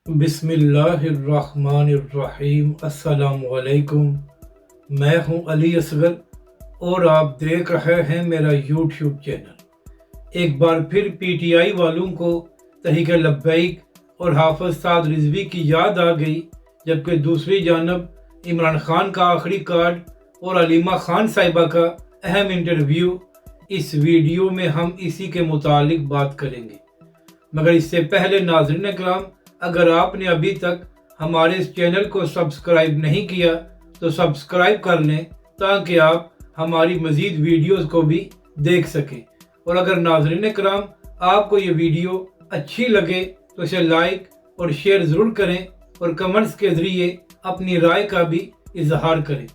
बिस्मिल्लाहिर्रहमानिर्रहीम। अस्सलामुअलैकुम। मैं हूं अली असगर और आप देख रहे हैं मेरा यूट्यूब चैनल। एक बार फिर पीटीआई वालों को तहरीक लब्बैक और हाफिज साद रिजवी की याद आ गई, जबकि दूसरी जानब इमरान खान का आखिरी कार्ड और अलीमा खान साहिबा का अहम इंटरव्यू। इस वीडियो में हम इसी के मुतालिक बात करेंगे, मगर इससे पहले नाज़रीन कराम, अगर आपने अभी तक हमारे इस चैनल को सब्सक्राइब नहीं किया तो सब्सक्राइब कर लें ताकि आप हमारी मज़ीद वीडियोस को भी देख सकें। और अगर नाज़रीन कराम आपको ये वीडियो अच्छी लगे तो इसे लाइक और शेयर ज़रूर करें और कमेंट्स के ज़रिए अपनी राय का भी इजहार करें।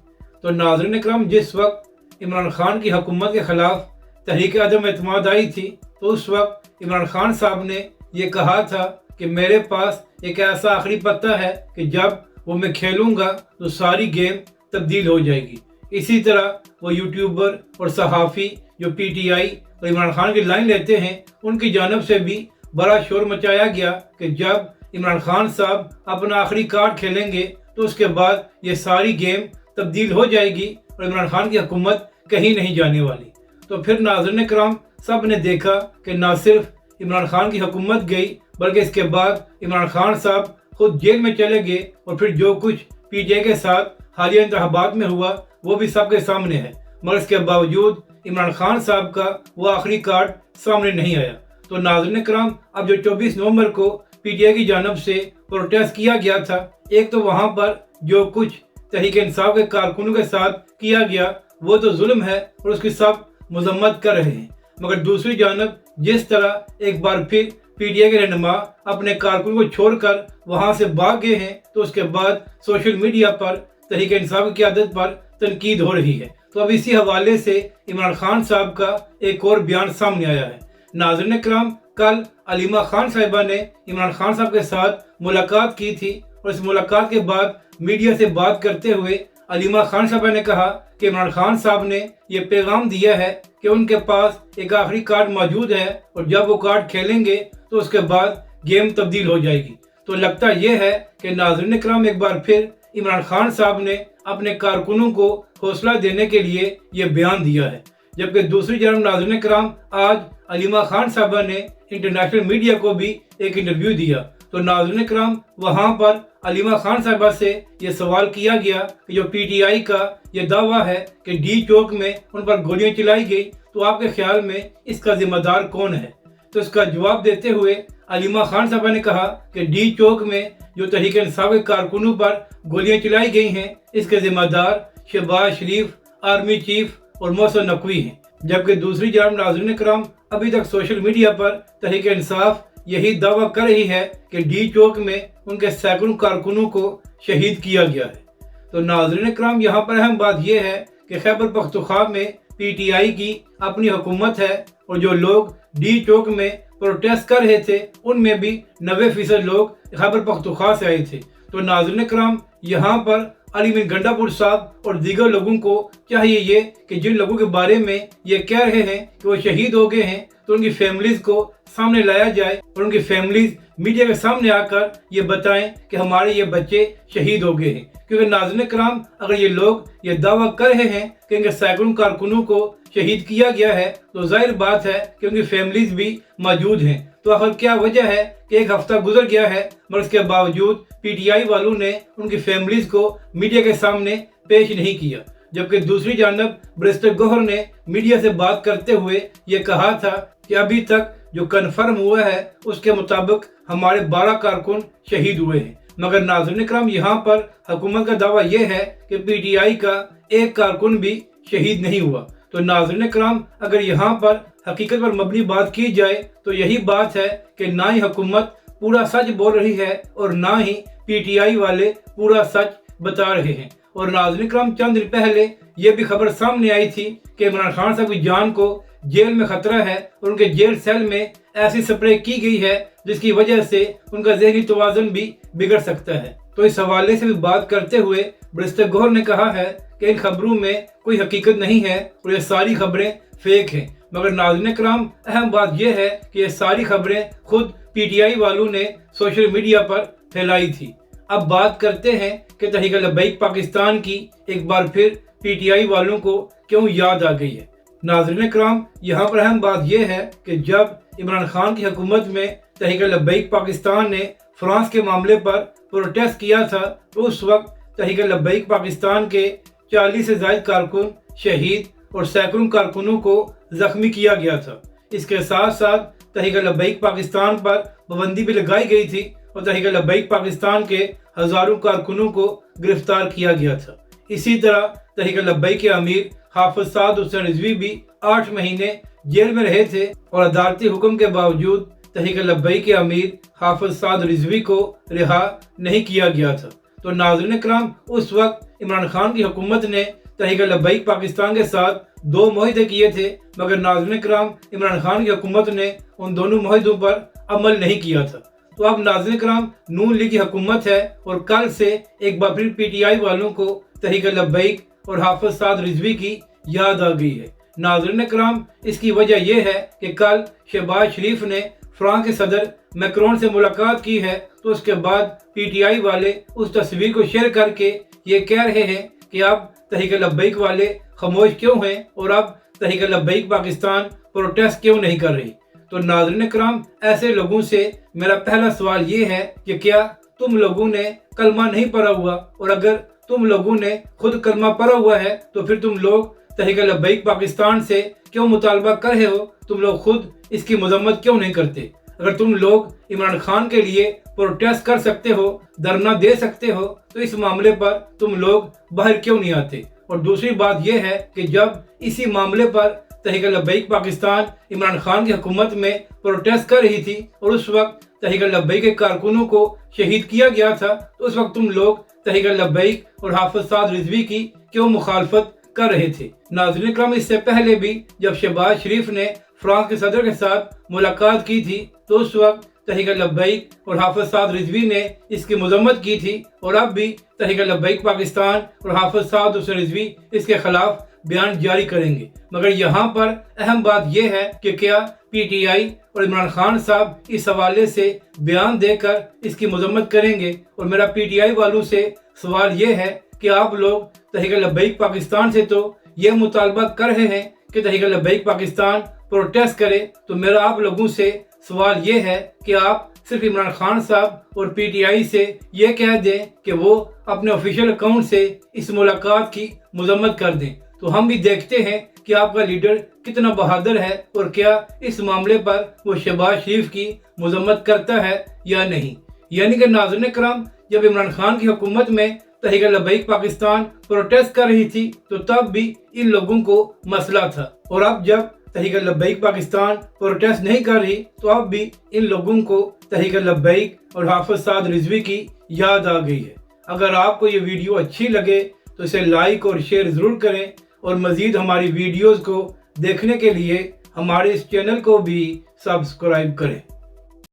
तो नाज़रीन कराम, जिस वक्त इमरान खान की हुकूमत के ख़िलाफ़ तहरीक अदम एतमाद आई थी तो उस वक्त इमरान खान साहब ने ये कहा था कि मेरे पास एक ऐसा आखिरी पत्ता है कि जब वो मैं खेलूंगा तो सारी गेम तब्दील हो जाएगी। इसी तरह वो यूट्यूबर और सहाफ़ी जो पीटीआई और इमरान खान की लाइन लेते हैं उनकी जानब से भी बड़ा शोर मचाया गया कि जब इमरान खान साहब अपना आखिरी कार्ड खेलेंगे तो उसके बाद ये सारी गेम तब्दील हो जाएगी और इमरान खान की हुकूमत कहीं नहीं जाने वाली। तो फिर नाज़रीन कराम, सब ने देखा कि ना सिर्फ इमरान खान की हुकूमत गई बल्कि इसके बाद इमरान खान साहब खुद जेल में चले गए और फिर जो कुछ पीटीआई के साथ हालिया इंतखाबात में हुआ वो भी सबके सामने है। मगर इसके बावजूद इमरान खान साहब का वो आखिरी कार्ड सामने नहीं आया। तो नाज़रीन कराम, अब जो 24 नवंबर को पीटीआई की जानब से प्रोटेस्ट किया गया था, एक तो वहाँ पर जो कुछ तहरीक इंसाफ के कारकुनों के साथ किया गया वो तो जुल्म है और उसकी सब मजम्मत कर रहे हैं, मगर दूसरी जानब जिस तरह एक बार फिर पीटीआई के रहनुमा अपने कारकुन को छोड़कर वहां से भाग गए हैं तो उसके बाद सोशल मीडिया पर तहरीक इंसाफ की क़यादत पर तनकीद हो रही है। तो अब इसी हवाले से इमरान खान साहब का एक और बयान सामने आया है। नाज़रीन कराम, कल अलीमा खान साहिबा ने इमरान खान साहब के साथ मुलाकात की थी और इस मुलाकात के बाद मीडिया से बात करते हुए अलीमा खान साहबा ने कहा कि इमरान खान साहब ने ये पैगाम दिया है कि उनके पास एक आखिरी कार्ड मौजूद है और जब वो कार्ड खेलेंगे तो उसके बाद गेम तब्दील हो जाएगी। तो लगता यह है कि नाज़रीन कराम, एक बार फिर इमरान खान साहब ने अपने कारकुनों को हौसला देने के लिए ये बयान दिया है। जबकि दूसरी जानब नाज़रीन कराम, आज अलीमा खान साहबा ने इंटरनेशनल मीडिया को भी एक इंटरव्यू दिया। तो नाज़रीन कराम, वहाँ पर अलीमा खान साहबा से ये सवाल किया गया कि जो पीटीआई का ये दावा है कि डी चौक में उन पर गोलियां चलाई गई, तो आपके ख्याल में इसका जिम्मेदार कौन है? तो इसका जवाब देते हुए अलीमा खान साहबा ने कहा कि डी चौक में जो तहरीक इंसाफ के कारकुनों पर गोलियां चलाई गई हैं, इसके जिम्मेदार शहबाज शरीफ, आर्मी चीफ और मोहसिन नकवी हैं। जबकि दूसरी जानब नाज़रीन कराम, अभी तक सोशल मीडिया पर तहरीक इंसाफ यही दावा कर रही है कि डी चौक में उनके सैकड़ों कारकुनों को शहीद किया गया है। तो नाज़रीन कराम, यहाँ पर अहम बात यह है कि खैबर पख्तूनख्वा में पीटीआई की अपनी हुकूमत है और जो लोग डी चौक में प्रोटेस्ट कर रहे थे उनमें भी 90% लोग खैबर पख्तूनख्वा से आए थे। तो नाज़रीन कराम, यहाँ पर अली बिन गंडापुर साहब और दीगर लोगों को चाहिए ये कि जिन लोगों के बारे में ये कह रहे हैं कि वो शहीद हो गए हैं तो उनकी फैमिलीज को सामने लाया जाए और उनकी फैमिलीज मीडिया के सामने आकर ये बताएं कि हमारे ये बच्चे शहीद हो गए हैं। क्योंकि नाज़रीन कराम, अगर ये लोग ये दावा कर रहे हैं कि इनके सैकड़ों कारकुनों को शहीद किया गया है तो जाहिर बात है कि उनकी फैमिलीज भी मौजूद हैं। तो आखिर क्या वजह है कि एक हफ्ता गुजर गया है मगर इसके बावजूद पीटीआई वालों ने उनकी फैमिलीज को मीडिया के सामने पेश नहीं किया? जबकि दूसरी जानब बैरिस्टर गौहर ने मीडिया से बात करते हुए ये कहा था कि अभी तक जो कन्फर्म हुआ है उसके मुताबिक हमारे 12 कारकुन शहीद हुए हैं। मगर नाज़रीन कराम, यहाँ पर हुकूमत का दावा यह है कि पीटीआई का एक कारकुन भी शहीद नहीं हुआ। तो नाज़रीन कराम, अगर यहाँ पर हकीकत पर मबनी बात की जाए तो यही बात है कि ना ही हुकूमत पूरा सच बोल रही है और ना ही पीटीआई वाले पूरा सच बता रहे हैं। और नाज़रीन कराम, चंद दिन पहले ये भी खबर सामने आई थी कि इमरान खान साहब की जान को जेल में खतरा है और उनके जेल सेल में ऐसी स्प्रे की गई है जिसकी वजह से उनका ज़हनी तवाज़ुन भी बिगड़ सकता है। तो इस हवाले से भी बात करते हुए बैरिस्टर गौहर ने कहा है कि इन खबरों में कोई हकीकत नहीं है और ये सारी खबरें फेक हैं। मगर नाज़रीन कराम, अहम बात यह है कि ये सारी खबरें खुद पीटीआई वालों ने सोशल मीडिया पर پھیلائی تھی۔ اب بات کرتے ہیں کہ تحریک لبیک پاکستان کی ایک بار پھر پی ٹی آئی والوں کو کیوں یاد آ گئی ہے۔ ناظرین کرام، یہاں پر اہم بات یہ ہے کہ جب عمران خان کی حکومت میں تحریک لبیک پاکستان نے فرانس کے معاملے پر پروٹیسٹ کیا تھا تو اس وقت تحریک لبیک پاکستان کے 40 سے زائد کارکن شہید اور سینکڑوں کارکنوں کو زخمی کیا گیا تھا۔ اس کے ساتھ ساتھ تحریک لبیک پاکستان پر پابندی بھی لگائی گئی تھی اور تحریک لبیک پاکستان کے ہزاروں کارکنوں کو گرفتار کیا گیا تھا۔ اسی طرح تحریک لبیک کے امیر حافظ سعد حسین رضوی بھی 8 مہینے جیل میں رہے تھے اور عدالتی حکم کے باوجود تحریک لبیک کے امیر حافظ سعد رضوی کو رہا نہیں کیا گیا تھا۔ تو ناظرین کرام، اس وقت عمران خان کی حکومت نے تحریک لبیک پاکستان کے ساتھ 2 معاہدے کیے تھے، مگر ناظرین کرام عمران خان کی حکومت نے ان دونوں معاہدوں پر عمل نہیں کیا تھا۔ تو اب ناظرین کرام نون لیگ کی حکومت ہے اور کل سے ایک بار پھر پی ٹی آئی والوں کو تحریک لبیک اور حافظ سعد رضوی کی یاد آ گئی ہے۔ ناظرین کرام، اس کی وجہ یہ ہے کہ کل شہباز شریف نے فرانس کے صدر میکرون سے ملاقات کی ہے، تو اس کے بعد پی ٹی آئی والے اس تصویر کو شیئر کر کے یہ کہہ رہے ہیں کہ اب تحریک لبیک والے خاموش کیوں ہیں اور اب تحریک لبیک پاکستان پروٹیسٹ کیوں نہیں کر رہی۔ تو ناظرین کرام، ایسے لوگوں سے میرا پہلا سوال یہ ہے کہ کیا تم لوگوں نے کلمہ نہیں پڑھا ہوا؟ اور اگر تم لوگوں نے خود کلمہ پڑھا ہوا ہے تو پھر تم لوگ تحریک لبیک پاکستان سے کیوں مطالبہ کر رہے ہو؟ تم لوگ خود اس کی مذمت کیوں نہیں کرتے؟ اگر تم لوگ عمران خان کے لیے پروٹیسٹ کر سکتے ہو، دھرنا دے سکتے ہو، تو اس معاملے پر تم لوگ باہر کیوں نہیں آتے؟ اور دوسری بات یہ ہے کہ جب اسی معاملے پر تحریک لبیک پاکستان عمران خان کی حکومت میں پروٹیسٹ کر رہی تھی اور اس وقت تحریک لبیک کے کارکنوں کو شہید کیا گیا تھا، تو اس وقت تم لوگ تحریک لبیک اور حافظ سعد رضوی کی کیوں مخالفت کر رہے تھے؟ ناظرین کرام، اس سے پہلے بھی جب شہباز شریف نے فرانس کے صدر کے ساتھ ملاقات کی تھی تو اس وقت تحریک لبیک اور حافظ سعد رضوی نے اس کی مذمت کی تھی، اور اب بھی تحریک لبیک پاکستان اور حافظ سعد حسین رضوی اس کے خلاف بیان جاری کریں گے۔ مگر یہاں پر اہم بات یہ ہے کہ کیا پی ٹی آئی اور عمران خان صاحب اس حوالے سے بیان دے کر اس کی مذمت کریں گے؟ اور میرا پی ٹی آئی والوں سے سوال یہ ہے کہ آپ لوگ تحریک لبیک پاکستان سے تو یہ مطالبہ کر رہے ہیں کہ تحریک لبیک پاکستان پروٹیسٹ کرے، تو میرا آپ لوگوں سے سوال یہ ہے کہ آپ صرف عمران خان صاحب اور پی ٹی آئی سے یہ کہہ دیں کہ وہ اپنے آفیشیل اکاؤنٹ سے اس ملاقات کی مذمت کر دیں، تو ہم بھی دیکھتے ہیں کہ آپ کا لیڈر کتنا بہادر ہے اور کیا اس معاملے پر وہ شہباز شریف کی مذمت کرتا ہے یا نہیں۔ یعنی کہ ناظرین کرام، جب عمران خان کی حکومت میں تحریک لبیک پاکستان پروٹیسٹ کر رہی تھی تو تب بھی ان لوگوں کو مسئلہ تھا، اور اب جب تحریک لبیک پاکستان پروٹیسٹ نہیں کر رہی تو اب بھی ان لوگوں کو تحریک لبیک اور حافظ سعد رضوی کی یاد آ گئی ہے۔ اگر آپ کو یہ ویڈیو اچھی لگے تو اسے لائک اور شیئر ضرور کریں، اور مزید ہماری ویڈیوز کو دیکھنے کے لیے ہمارے اس چینل کو بھی سبسکرائب کریں۔